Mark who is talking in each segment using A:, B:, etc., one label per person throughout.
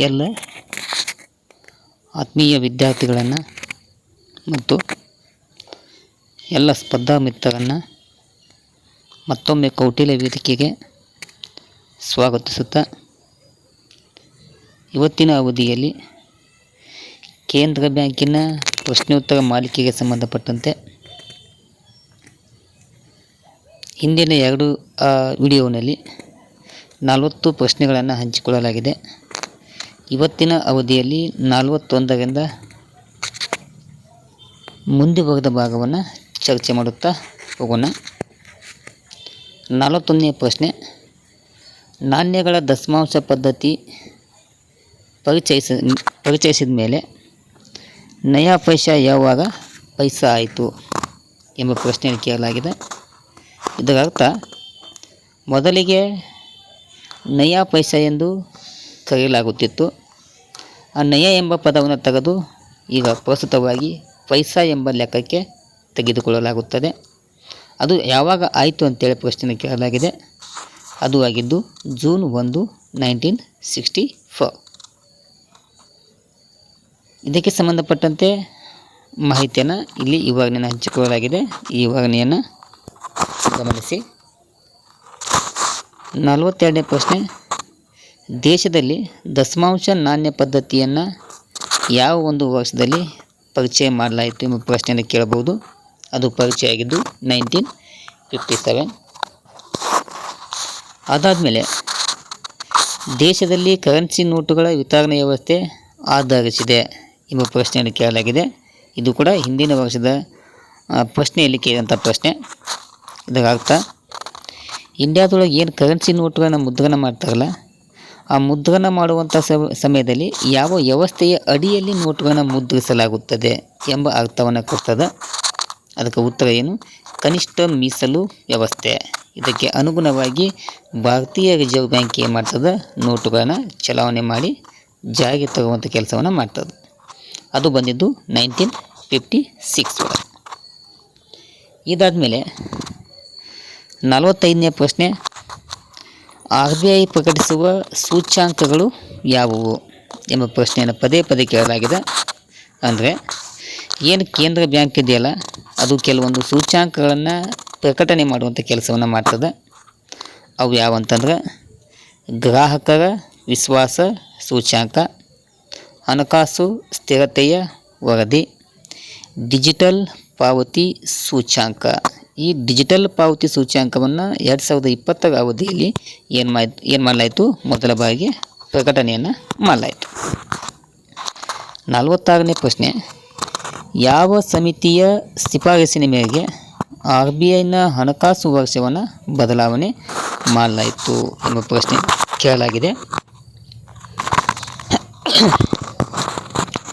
A: ಎಲ್ಲ ಆತ್ಮೀಯ ವಿದ್ಯಾರ್ಥಿಗಳನ್ನು ಮತ್ತು ಎಲ್ಲ ಸ್ಪರ್ಧಾ ಮಿತ್ರರನ್ನು ಮತ್ತೊಮ್ಮೆ ಕೌಟಿಲ್ಯ ವೇದಿಕೆಗೆ ಸ್ವಾಗತಿಸುತ್ತಾ, ಇವತ್ತಿನ ಅವಧಿಯಲ್ಲಿ ಕೇಂದ್ರ ಬ್ಯಾಂಕಿನ ಪ್ರಶ್ನೋತ್ತರ ಮಾಲಿಕೆಗೆ ಸಂಬಂಧಪಟ್ಟಂತೆ ಹಿಂದಿನ ಎರಡು ವಿಡಿಯೋನಲ್ಲಿ 40 ಪ್ರಶ್ನೆಗಳನ್ನು ಹಂಚಿಕೊಳ್ಳಲಾಗಿದೆ. ಇವತ್ತಿನ ಅವಧಿಯಲ್ಲಿ 41ರಿಂದ ಮುಂದುವರೆದ ಭಾಗವನ್ನು ಚರ್ಚೆ ಮಾಡುತ್ತಾ ಹೋಗೋಣ. 41ನೇ ಪ್ರಶ್ನೆ, ನಾಣ್ಯಗಳ ದಶಮಾಂಶ ಪದ್ಧತಿ ಪರಿಚಯಿಸಿದ ಮೇಲೆ ನಯಾ ಪೈಸಾ ಯಾವಾಗ ಪೈಸಾ ಆಯಿತು ಎಂಬ ಪ್ರಶ್ನೆಯನ್ನು ಕೇಳಲಾಗಿದೆ. ಇದರ ಅರ್ಥ, ಮೊದಲಿಗೆ ನಯಾ ಪೈಸಾ ಎಂದು ಕರೆಯಲಾಗುತ್ತಿತ್ತು. ಆ ನಯಾ ಎಂಬ ಪದವನ್ನು ತೆಗೆದು ಈಗ ಪ್ರಸ್ತುತವಾಗಿ ಪೈಸಾ ಎಂಬ ಲೆಕ್ಕಕ್ಕೆ ತೆಗೆದುಕೊಳ್ಳಲಾಗುತ್ತದೆ. ಅದು ಯಾವಾಗ ಆಯಿತು ಅಂತೇಳಿ ಪ್ರಶ್ನೆ ಕೇಳಲಾಗಿದೆ. ಅದು ಆಗಿದ್ದು ಜೂನ್ 1, 1964. ಇದಕ್ಕೆ ಸಂಬಂಧಪಟ್ಟಂತೆ ಮಾಹಿತಿಯನ್ನು ಇಲ್ಲಿ ವಿವರಣೆಯನ್ನು ಹಂಚಿಕೊಳ್ಳಲಾಗಿದೆ. ಈ ವಿವರಣೆಯನ್ನು ಗಮನಿಸಿ. 42ನೇ ಪ್ರಶ್ನೆ, ದೇಶದಲ್ಲಿ ದಶಮಾಂಶ ನಾಣ್ಯ ಪದ್ಧತಿಯನ್ನು ಯಾವ ಒಂದು ವರ್ಷದಲ್ಲಿ ಪರಿಚಯ ಮಾಡಲಾಯಿತು ಎಂಬ ಪ್ರಶ್ನೆಯನ್ನು ಕೇಳಬಹುದು. ಅದು ಪರಿಚಯ ಆಗಿದ್ದು 1957. ಅದಾದಮೇಲೆ ದೇಶದಲ್ಲಿ ಕರೆನ್ಸಿ ನೋಟುಗಳ ವಿತರಣೆ ವ್ಯವಸ್ಥೆ ಆಧರಿಸಿದೆ ಎಂಬ ಪ್ರಶ್ನೆಯನ್ನು ಕೇಳಲಾಗಿದೆ. ಇದು ಕೂಡ ಹಿಂದಿನ ವರ್ಷದ ಪ್ರಶ್ನೆಯಲ್ಲಿ ಕೇಳಿದಂಥ ಪ್ರಶ್ನೆ. ಇದರ ಅರ್ಥ, ಇಂಡಿಯಾದೊಳಗೆ ಏನು ಕರೆನ್ಸಿ ನೋಟುಗಳನ್ನು ಮುದ್ರಣ ಮಾಡ್ತಾರಲ್ಲ, ಆ ಮುದ್ರಣ ಮಾಡುವಂಥ ಸಮಯದಲ್ಲಿ ಯಾವ ವ್ಯವಸ್ಥೆಯ ಅಡಿಯಲ್ಲಿ ನೋಟುಗಳನ್ನು ಮುದ್ರಿಸಲಾಗುತ್ತದೆ ಎಂಬ ಅರ್ಥವನ್ನು ಕೊಡ್ತದೆ. ಅದಕ್ಕೆ ಉತ್ತರ ಏನು? ಕನಿಷ್ಠ ಮೀಸಲು ವ್ಯವಸ್ಥೆ. ಇದಕ್ಕೆ ಅನುಗುಣವಾಗಿ ಭಾರತೀಯ ರಿಸರ್ವ್ ಬ್ಯಾಂಕ್ ಏನು ಮಾಡ್ತದೆ? ನೋಟುಗಳನ್ನು ಚಲಾವಣೆ ಮಾಡಿ ಜಾರಿಗೆ ತರುವಂಥ ಕೆಲಸವನ್ನು ಮಾಡ್ತದೆ. ಅದು ಬಂದಿದ್ದು 1956 ಒಳಗೆ. ಇದಾದಮೇಲೆ 45ನೇ ಪ್ರಶ್ನೆ, RBI ಪ್ರಕಟಿಸುವ ಸೂಚ್ಯಾಂಕಗಳು ಯಾವುವು ಎಂಬ ಪ್ರಶ್ನೆಯನ್ನು ಪದೇ ಪದೇ ಕೇಳಲಾಗಿದೆ. ಅಂದರೆ ಏನು ಕೇಂದ್ರ ಬ್ಯಾಂಕ್ ಇದೆಯಲ್ಲ, ಅದು ಕೆಲವೊಂದು ಸೂಚ್ಯಾಂಕಗಳನ್ನು ಪ್ರಕಟಣೆ ಮಾಡುವಂಥ ಕೆಲಸವನ್ನು ಮಾಡ್ತದೆ. ಅವು ಯಾವಂತಂದ್ರೆ ಗ್ರಾಹಕರ ವಿಶ್ವಾಸ ಸೂಚ್ಯಾಂಕ, ಹಣಕಾಸು ಸ್ಥಿರತೆಯ ವರದಿ, ಡಿಜಿಟಲ್ ಪಾವತಿ ಸೂಚ್ಯಾಂಕ. ಈ ಡಿಜಿಟಲ್ ಪಾವತಿ ಸೂಚ್ಯಾಂಕವನ್ನು 2020ರ ಅವಧಿಯಲ್ಲಿ ಏನು ಮಾಡಲಾಯಿತು? ಮೊದಲ ಬಾರಿಗೆ ಪ್ರಕಟಣೆಯನ್ನು ಮಾಡಲಾಯಿತು. 46ನೇ ಪ್ರಶ್ನೆ, ಯಾವ ಸಮಿತಿಯ ಶಿಫಾರಸಿನ ಮೇರೆಗೆ RBIನ ಹಣಕಾಸು ವರ್ಷವನ್ನು ಬದಲಾವಣೆ ಮಾಡಲಾಯಿತು ಎಂಬ ಪ್ರಶ್ನೆ ಕೇಳಲಾಗಿದೆ.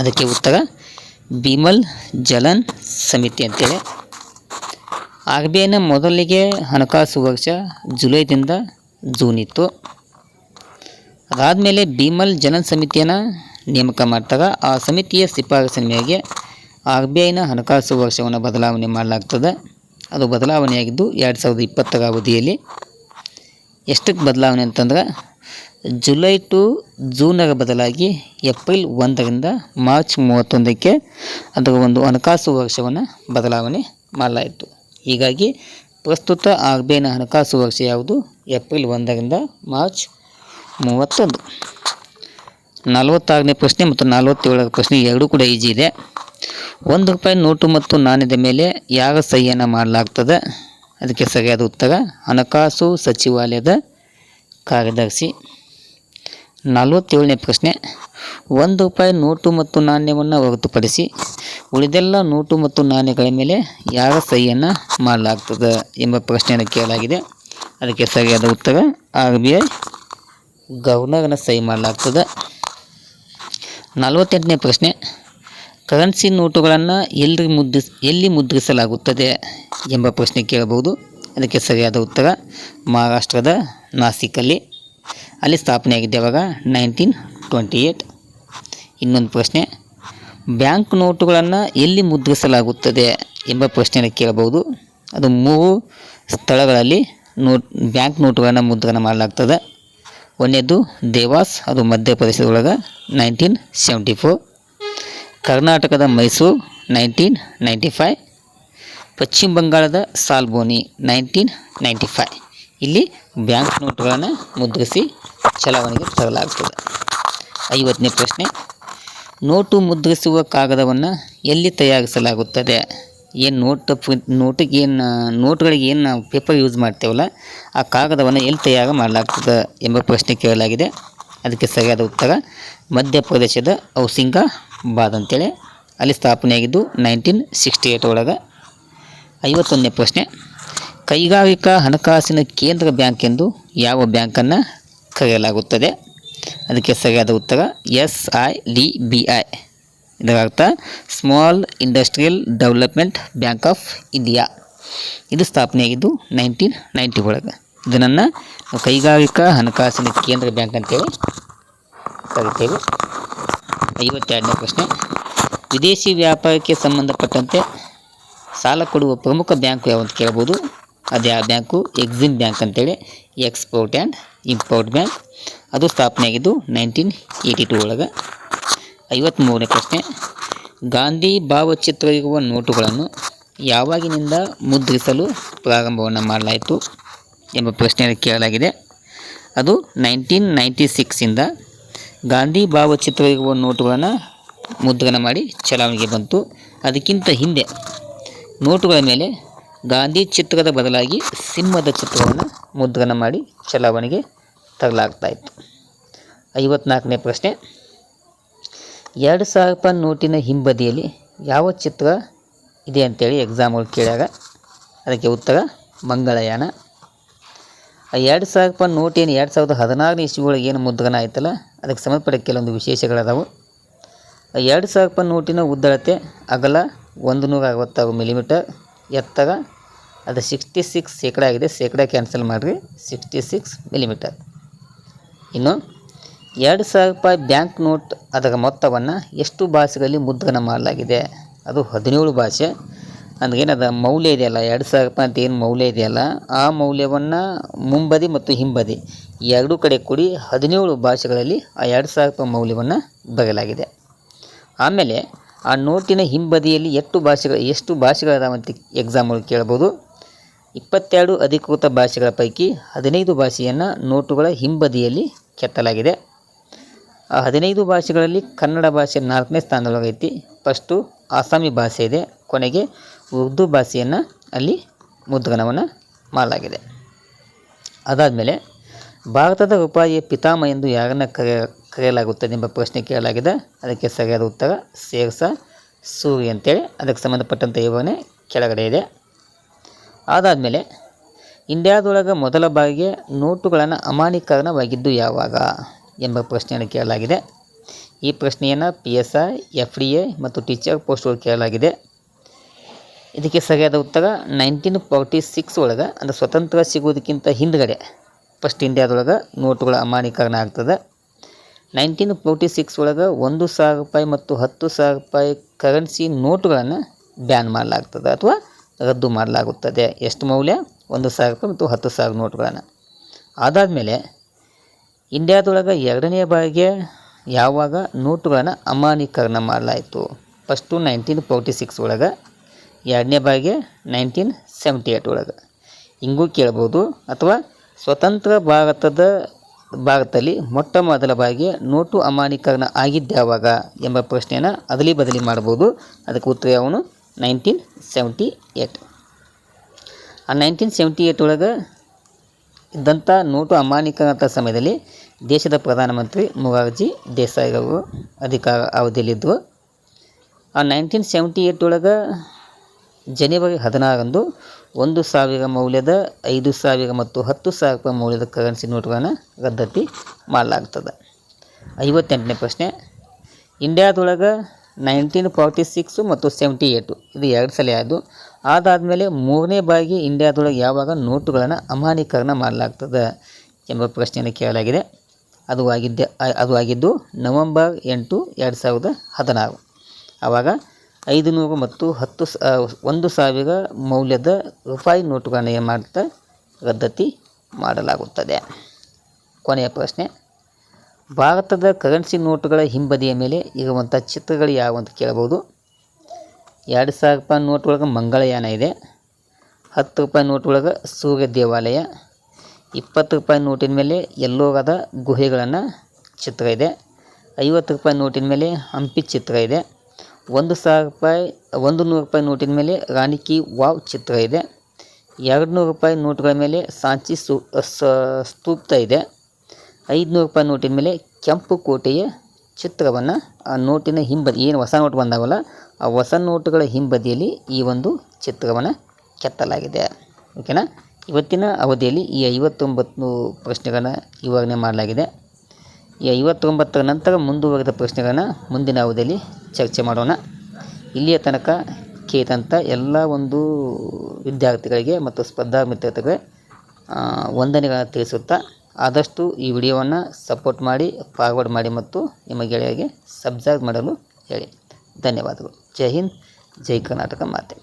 A: ಅದಕ್ಕೆ ಉತ್ತರ ಬಿಮಲ್ ಜಲನ್ ಸಮಿತಿ ಅಂತೇಳಿ. RBIನ ಮೊದಲಿಗೆ ಹಣಕಾಸು ವರ್ಷ ಜುಲೈದಿಂದ ಜೂನ್ ಇತ್ತು. ಅದಾದಮೇಲೆ ಬಿಮಲ್ ಜಲನ್ ಸಮಿತಿಯನ್ನು ನೇಮಕ ಮಾಡ್ತಾರೆ. ಆ ಸಮಿತಿಯ ಶಿಫಾರಸಿನ ಮೇರೆಗೆ RBIನ ಹಣಕಾಸು ವರ್ಷವನ್ನು ಬದಲಾವಣೆ ಮಾಡಲಾಗ್ತದೆ. ಅದು ಬದಲಾವಣೆಯಾಗಿದ್ದು 2020ರ ಅವಧಿಯಲ್ಲಿ. ಎಷ್ಟಕ್ಕೆ ಬದಲಾವಣೆ ಅಂತಂದ್ರೆ, ಜುಲೈ ಟು ಜೂನರ ಬದಲಾಗಿ ಏಪ್ರಿಲ್ 1ರಿಂದ ಮಾರ್ಚ್ 31ಕ್ಕೆ ಅದರ ಒಂದು ಹಣಕಾಸು ವರ್ಷವನ್ನು ಬದಲಾವಣೆ ಮಾಡಲಾಯಿತು. ಹೀಗಾಗಿ ಪ್ರಸ್ತುತ RBIನ ಹಣಕಾಸು ವರ್ಷ ಯಾವುದು? April 1ರಿಂದ March 31. 46ನೇ ಪ್ರಶ್ನೆ ಮತ್ತು 47ರ ಪ್ರಶ್ನೆ ಎರಡೂ ಕೂಡ ಈಜಿ ಇದೆ. ₹1 ನೋಟು ಮತ್ತು ನಾಣ್ಯದ ಮೇಲೆ ಯಾರ ಸಹಿಯನ್ನು ಮಾಡಲಾಗ್ತದೆ? ಅದಕ್ಕೆ ಸರಿಯಾದ ಉತ್ತರ ಹಣಕಾಸು ಸಚಿವಾಲಯದ ಕಾರ್ಯದರ್ಶಿ. 47ನೇ ಪ್ರಶ್ನೆ, ₹1 ನೋಟು ಮತ್ತು ನಾಣ್ಯವನ್ನು ಹೊರತುಪಡಿಸಿ ಉಳಿದೆಲ್ಲ ನೋಟು ಮತ್ತು ನಾಣ್ಯಗಳ ಮೇಲೆ ಯಾರ ಸಹಿಯನ್ನು ಮಾಡಲಾಗ್ತದೆ ಎಂಬ ಪ್ರಶ್ನೆಯನ್ನು ಕೇಳಲಾಗಿದೆ. ಅದಕ್ಕೆ ಸರಿಯಾದ ಉತ್ತರ RBI ಗವರ್ನರ್ನ ಸಹಿ ಮಾಡಲಾಗ್ತದೆ. 48ನೇ ಪ್ರಶ್ನೆ, ಕರೆನ್ಸಿ ನೋಟುಗಳನ್ನು ಎಲ್ಲಿ ಮುದ್ರಿಸಲಾಗುತ್ತದೆ ಎಂಬ ಪ್ರಶ್ನೆ ಕೇಳಬಹುದು. ಅದಕ್ಕೆ ಸರಿಯಾದ ಉತ್ತರ ಮಹಾರಾಷ್ಟ್ರದ ನಾಸಿಕಲ್ಲಿ. ಅಲ್ಲಿ ಸ್ಥಾಪನೆಯಾಗಿದೆ ಯಾವಾಗ? 1928. ಇನ್ನೊಂದು ಪ್ರಶ್ನೆ, ಬ್ಯಾಂಕ್ ನೋಟುಗಳನ್ನು ಎಲ್ಲಿ ಮುದ್ರಿಸಲಾಗುತ್ತದೆ ಎಂಬ ಪ್ರಶ್ನೆಯನ್ನು ಕೇಳಬಹುದು. ಅದು 3 ಸ್ಥಳಗಳಲ್ಲಿ ಬ್ಯಾಂಕ್ ನೋಟುಗಳನ್ನು ಮುದ್ರಣ ಮಾಡಲಾಗ್ತದೆ. ಒಂದನೇದು ದೇವಾಸ್, ಅದು ಮಧ್ಯಪ್ರದೇಶದೊಳಗೆ 1974. ಕರ್ನಾಟಕದ ಮೈಸೂರು 1995. ಪಶ್ಚಿಮ ಬಂಗಾಳದ ಸಾಲ್ಬೋನಿ 1995. ಇಲ್ಲಿ ಬ್ಯಾಂಕ್ ನೋಟುಗಳನ್ನು ಮುದ್ರಿಸಿ ಚಲಾವಣೆಗೆ ತರಲಾಗುತ್ತದೆ. 50ನೇ ಪ್ರಶ್ನೆ, ನೋಟು ಮುದ್ರಿಸುವ ಕಾಗದವನ್ನು ಎಲ್ಲಿ ತಯಾರಿಸಲಾಗುತ್ತದೆ? ಏನು ನೋಟುಗಳಿಗೆ ಏನು ನಾವು ಪೇಪರ್ ಯೂಸ್ ಮಾಡ್ತೇವಲ್ಲ, ಆ ಕಾಗದವನ್ನು ಎಲ್ಲಿ ತಯಾರು ಮಾಡಲಾಗ್ತದೆ ಎಂಬ ಪ್ರಶ್ನೆ ಕೇಳಲಾಗಿದೆ. ಅದಕ್ಕೆ ಸರಿಯಾದ ಉತ್ತರ ಮಧ್ಯಪ್ರದೇಶದ ಔಸಿಂಗಾಬಾದ್ ಅಂತೇಳಿ, ಅಲ್ಲಿ ಸ್ಥಾಪನೆಯಾಗಿದ್ದು 1968 ಒಳಗೆ. 51ನೇ ಪ್ರಶ್ನೆ, ಕೈಗಾರಿಕಾ ಹಣಕಾಸಿನ ಕೇಂದ್ರ ಬ್ಯಾಂಕ್ ಎಂದು ಯಾವ ಬ್ಯಾಂಕನ್ನು ಕರೆಯಲಾಗುತ್ತದೆ? ಅದಕ್ಕೆ ಸರಿಯಾದ ಉತ್ತರ SIDBI. ಇದರ ಅರ್ಥ small industrial development bank of India. ಇದು ಸ್ಥಾಪನೆಯಾಗಿದ್ದು 1990 ಒಳಗೆ. ಇದನ್ನು ಕೈಗಾರಿಕಾ ಹಣಕಾಸಿನ ಕೇಂದ್ರ ಬ್ಯಾಂಕ್ ಅಂತೇಳಿ ಕರಿತೇವೆ. 52ನೇ ಪ್ರಶ್ನೆ, ವಿದೇಶಿ ವ್ಯಾಪಾರಕ್ಕೆ ಸಂಬಂಧಪಟ್ಟಂತೆ ಸಾಲ ಕೊಡುವ ಪ್ರಮುಖ ಬ್ಯಾಂಕು ಯಾವಂತ ಕೇಳ್ಬೋದು. ಅದು ಯಾವ ಬ್ಯಾಂಕು? ಎಕ್ಸಿಮ್ ಬ್ಯಾಂಕ್ ಅಂತೇಳಿ, ಎಕ್ಸ್ಪೋರ್ಟ್ ಆ್ಯಂಡ್ ಇಂಪೋರ್ಟ್ ಬ್ಯಾಂಕ್. ಅದು ಸ್ಥಾಪನೆಯಾಗಿದ್ದು 1982 ಒಳಗೆ. 53ನೇ ಪ್ರಶ್ನೆ, ಗಾಂಧಿ ಭಾವಚಿತ್ರ ಇರುವ ನೋಟುಗಳನ್ನು ಯಾವಾಗಿನಿಂದ ಮುದ್ರಿಸಲು ಪ್ರಾರಂಭವನ್ನು ಮಾಡಲಾಯಿತು ಎಂಬ ಪ್ರಶ್ನೆಯನ್ನು ಕೇಳಲಾಗಿದೆ. ಅದು 1996 ಗಾಂಧಿ ಭಾವಚಿತ್ರ ಇರುವ ನೋಟುಗಳನ್ನು ಮುದ್ರಣ ಮಾಡಿ ಚಲಾವಣೆಗೆ ಬಂತು. ಅದಕ್ಕಿಂತ ಹಿಂದೆ ನೋಟುಗಳ ಮೇಲೆ ಗಾಂಧಿ ಚಿತ್ರದ ಬದಲಾಗಿ ಸಿಂಹದ ಚಿತ್ರವನ್ನು ಮುದ್ರಣ ಮಾಡಿ ಚಲಾವಣೆಗೆ ತರಲಾಗ್ತಾಯಿತ್ತು. 54ನೇ ಪ್ರಶ್ನೆ, 2000 ರೂಪಾಯಿ ನೋಟಿನ ಹಿಂಬದಿಯಲ್ಲಿ ಯಾವ ಚಿತ್ರ ಇದೆ ಅಂತೇಳಿ ಎಕ್ಸಾಮ್ಗಳು ಕೇಳ್ಯಾಗ. ಅದಕ್ಕೆ ಉತ್ತರ ಮಂಗಳಯಾನ. 2000 ರೂಪಾಯಿ ನೋಟ್ ಏನು 2016ನೇ ಇಸ್ವಿಯೊಳಗೆ ಏನು ಮುದ್ರಣ ಆಯ್ತಲ್ಲ, ಅದಕ್ಕೆ ಸಂಬಂಧಪಟ್ಟ ಕೆಲವೊಂದು ವಿಶೇಷಗಳದಾವು. 2000 ರೂಪಾಯಿ ನೋಟಿನ ಉದ್ದಳತೆ ಅಗಲ 166 ಮಿಲಿಮೀಟರ್, ಎತ್ತರ ಅದು 66% ಆಗಿದೆ. ಶೇಕಡ ಕ್ಯಾನ್ಸಲ್ ಮಾಡಿರಿ, 66 ಮಿಲಿಮೀಟರ್. ಇನ್ನು 2000 ರೂಪಾಯಿ ಬ್ಯಾಂಕ್ ನೋಟ್ ಅದರ ಮೊತ್ತವನ್ನು ಎಷ್ಟು ಭಾಷೆಗಳಲ್ಲಿ ಮುದ್ರಣ ಮಾಡಲಾಗಿದೆ? ಅದು 17 ಭಾಷೆ. ಅಂದ್ರೆ ಏನದ ಮೌಲ್ಯ ಇದೆಯಲ್ಲ, 2000 ರೂಪಾಯಿ ಅಂತ ಏನು ಮೌಲ್ಯ ಇದೆಯಲ್ಲ, ಆ ಮೌಲ್ಯವನ್ನು ಮುಂಬದಿ ಮತ್ತು ಹಿಂಬದಿ ಎರಡೂ ಕಡೆ ಕೂಡಿ 17 ಭಾಷೆಗಳಲ್ಲಿ ಆ 2000 ರೂಪಾಯಿ ಮೌಲ್ಯವನ್ನು ಬರೆಯಲಾಗಿದೆ. ಆಮೇಲೆ ಆ ನೋಟಿನ ಹಿಂಬದಿಯಲ್ಲಿ ಎಷ್ಟು ಭಾಷೆಗಳದಾವಂತ ಎಕ್ಸಾಮ್ಗಳು ಕೇಳ್ಬೋದು. 22 ಅಧಿಕೃತ ಭಾಷೆಗಳ ಪೈಕಿ 15 ಭಾಷೆಯನ್ನು ನೋಟುಗಳ ಹಿಂಬದಿಯಲ್ಲಿ ಕೆತ್ತಲಾಗಿದೆ. ಆ 15 ಭಾಷೆಗಳಲ್ಲಿ ಕನ್ನಡ ಭಾಷೆ 4ನೇ ಸ್ಥಾನದೊಳಗೈತಿ. ಫಸ್ಟು ಆಸಾಮಿ ಭಾಷೆ ಇದೆ, ಕೊನೆಗೆ ಉರ್ದು ಭಾಷೆಯನ್ನು ಅಲ್ಲಿ ಮುದ್ರಣವನ್ನು ಮಾಡಲಾಗಿದೆ. ಅದಾದಮೇಲೆ ಭಾರತದ ರೂಪಾಯಿಯ ಪಿತಾಮಹ ಎಂದು ಯಾರನ್ನು ಕರೆಯಲಾಗುತ್ತದೆ ಎಂಬ ಪ್ರಶ್ನೆ ಕೇಳಲಾಗಿದೆ. ಅದಕ್ಕೆ ಸರಿಯಾದ ಉತ್ತರ ಶೇರ್ಷಾ ಸೂರಿ ಅಂತೇಳಿ. ಅದಕ್ಕೆ ಸಂಬಂಧಪಟ್ಟಂಥ ವಿವರಣೆ ಕೆಳಗಡೆ ಇದೆ. ಅದಾದಮೇಲೆ ಇಂಡಿಯಾದೊಳಗೆ ಮೊದಲ ಬಾರಿಗೆ ನೋಟುಗಳನ್ನು ಅಮಾನ್ಯೀಕರಣವಾಗಿದ್ದು ಯಾವಾಗ ಎಂಬ ಪ್ರಶ್ನೆಯನ್ನು ಕೇಳಲಾಗಿದೆ. ಈ ಪ್ರಶ್ನೆಯನ್ನು PSI, FDA ಮತ್ತು ಟೀಚರ್ ಪೋಸ್ಟ್ಗಳು ಕೇಳಲಾಗಿದೆ. ಇದಕ್ಕೆ ಸರಿಯಾದ ಉತ್ತರ 1946 ಒಳಗೆ, ಅಂದರೆ ಸ್ವತಂತ್ರ ಸಿಗುವುದಕ್ಕಿಂತ ಹಿಂದುಗಡೆ ಫಸ್ಟ್ ಇಂಡಿಯಾದೊಳಗೆ ನೋಟುಗಳ ಅಮಾನ್ಯೀಕರಣ ಆಗ್ತದೆ. 1946 ಒಳಗೆ 1000 ರೂಪಾಯಿ ಮತ್ತು 10,000 ರೂಪಾಯಿ ಕರೆನ್ಸಿ ನೋಟುಗಳನ್ನು ಬ್ಯಾನ್ ಮಾಡಲಾಗ್ತದೆ ಅಥವಾ ರದ್ದು ಮಾಡಲಾಗುತ್ತದೆ. ಎಷ್ಟು ಮೌಲ್ಯ? 1000 ರೂಪಾಯಿ ಮತ್ತು 10,000 ನೋಟುಗಳನ್ನು. ಅದಾದಮೇಲೆ ಇಂಡಿಯಾದೊಳಗೆ ಎರಡನೇ ಬಾರಿಗೆ ಯಾವಾಗ ನೋಟುಗಳನ್ನು ಅಮಾನ್ಯೀಕರಣ ಮಾಡಲಾಯಿತು? ಫಸ್ಟು 1946 ಒಳಗೆ, ಎರಡನೇ ಬಾರಿಗೆ 1978 ಒಳಗೆ. ಹಿಂಗೂ ಕೇಳ್ಬೋದು. ಅಥವಾ ಸ್ವತಂತ್ರ ಭಾರತದಲ್ಲಿ ಮೊಟ್ಟ ಮೊದಲ ಬಾರಿಗೆ ನೋಟು ಅಮಾನ್ಯೀಕರಣ ಆಗಿದ್ದ್ಯಾವಾಗ ಎಂಬ ಪ್ರಶ್ನೆಯನ್ನು ಅದಲಿ ಬದಲಿ ಮಾಡ್ಬೋದು. ಅದಕ್ಕೆ ಉತ್ತರ ಯಾವನು? 1978. ಆ 1978 ಒಳಗೆ ಇದ್ದಂಥ ನೋಟು ಅಮಾನ್ಯೀಕರಣ ಸಮಯದಲ್ಲಿ ದೇಶದ ಪ್ರಧಾನಮಂತ್ರಿ ಮೊರಾರ್ಜಿ ದೇಸಾಯಿ ಅವರು ಅಧಿಕಾರ ಅವಧಿಯಲ್ಲಿದ್ದರು. ಆ 1978 ಒಳಗೆ ಜನವರಿ 16ರಂದು 1,000 ಮೌಲ್ಯದ, 5,000 ಮತ್ತು 10,000 ರೂಪಾಯಿ ಮೌಲ್ಯದ ಕರೆನ್ಸಿ ನೋಟುಗಳನ್ನು ರದ್ದತಿ ಮಾಡಲಾಗ್ತದೆ. 58ನೇ ಪ್ರಶ್ನೆ, ಇಂಡಿಯಾದೊಳಗೆ 1946 ಮತ್ತು 78 ಇದು 2 ಸಲ ಆಯಿತು. ಅದಾದಮೇಲೆ ಮೂರನೇ ಬಾರಿಗೆ ಇಂಡಿಯಾದೊಳಗೆ ಯಾವಾಗ ನೋಟುಗಳನ್ನು ಅಮಾನ್ಯೀಕರಣ ಮಾಡಲಾಗ್ತದೆ ಎಂಬ ಪ್ರಶ್ನೆಯನ್ನು ಕೇಳಲಾಗಿದೆ. ಅದು ಆಗಿದ್ದು ನವೆಂಬರ್ 8, 2016. ಆವಾಗ 500 ಮತ್ತು 1,000 ಮೌಲ್ಯದ ರೂಪಾಯಿ ನೋಟುಗಳನ್ನು ಏನು ಮಾಡ್ತಾ ರದ್ದತಿ ಮಾಡಲಾಗುತ್ತದೆ. ಕೊನೆಯ ಪ್ರಶ್ನೆ, ಭಾರತದ ಕರೆನ್ಸಿ ನೋಟುಗಳ ಹಿಂಬದಿಯ ಮೇಲೆ ಇರುವಂಥ ಚಿತ್ರಗಳು ಯಾವುವು ಅಂತ ಕೇಳಬಹುದು. 2000 ರೂಪಾಯಿ ನೋಟ್ ಒಳಗೆ ಮಂಗಳಯಾನ ಇದೆ. 10 ರೂಪಾಯಿ ನೋಟ್ ಒಳಗೆ ಸೂರ್ಯ ದೇವಾಲಯ. 20 ರೂಪಾಯಿ ನೋಟಿನ ಮೇಲೆ ಎಲ್ಲೋರದ ಗುಹೆಗಳನ್ನು ಚಿತ್ರ ಇದೆ. 50 ರೂಪಾಯಿ ನೋಟಿನ ಮೇಲೆ ಹಂಪಿ ಚಿತ್ರ ಇದೆ. 100 ರೂಪಾಯಿ ನೋಟಿನ ಮೇಲೆ ರಾಣಿ ಕಿ ವಾವ್ ಚಿತ್ರ ಇದೆ. 200 ರೂಪಾಯಿ ನೋಟುಗಳ ಮೇಲೆ ಸಾಂಚಿ ಸ್ತೂಪ ಇದೆ. 500 ರೂಪಾಯಿ ನೋಟಿನ ಮೇಲೆ ಕೆಂಪು ಕೋಟೆಯ ಚಿತ್ರವನ್ನು ಆ ನೋಟಿನ ಹಿಂಬದಿ, ಏನು ಹೊಸ ನೋಟ್ ಬಂದಾವಲ್ಲ ಆ ಹೊಸ ನೋಟುಗಳ ಹಿಂಬದಿಯಲ್ಲಿ ಈ ಒಂದು ಚಿತ್ರವನ್ನು ಕೆತ್ತಲಾಗಿದೆ. ಓಕೆನಾ. ಇವತ್ತಿನ ಅವಧಿಯಲ್ಲಿ ಈ 59 ಪ್ರಶ್ನೆಗಳನ್ನು ವಿವರಣೆ ಮಾಡಲಾಗಿದೆ. ಈ 59ರ ನಂತರ ಮುಂದುವರೆದ ಪ್ರಶ್ನೆಗಳನ್ನು ಮುಂದಿನ ಅವಧಿಯಲ್ಲಿ ಚರ್ಚೆ ಮಾಡೋಣ. ಇಲ್ಲಿಯ ತನಕ ಕೇಳಿದಂಥ ಎಲ್ಲ ಒಂದು ವಿದ್ಯಾರ್ಥಿಗಳಿಗೆ ಮತ್ತು ಸ್ಪರ್ಧಾ ಮಿತ್ರತೆಗೆ ವಂದನೆಗಳನ್ನು ತಿಳಿಸುತ್ತಾ, ಆದಷ್ಟು ಈ ವಿಡಿಯೋವನ್ನು ಸಪೋರ್ಟ್ ಮಾಡಿ, ಫಾರ್ವರ್ಡ್ ಮಾಡಿ ಮತ್ತು ನಿಮ್ಮ ಗೆಳೆಯರಿಗೆ ಸಬ್ಸ್ಕ್ರೈಬ್ ಮಾಡಲು ಹೇಳಿ. ಧನ್ಯವಾದಗಳು. ಜೈ ಹಿಂದ್, ಜೈ ಕರ್ನಾಟಕ ಮಾತೆ.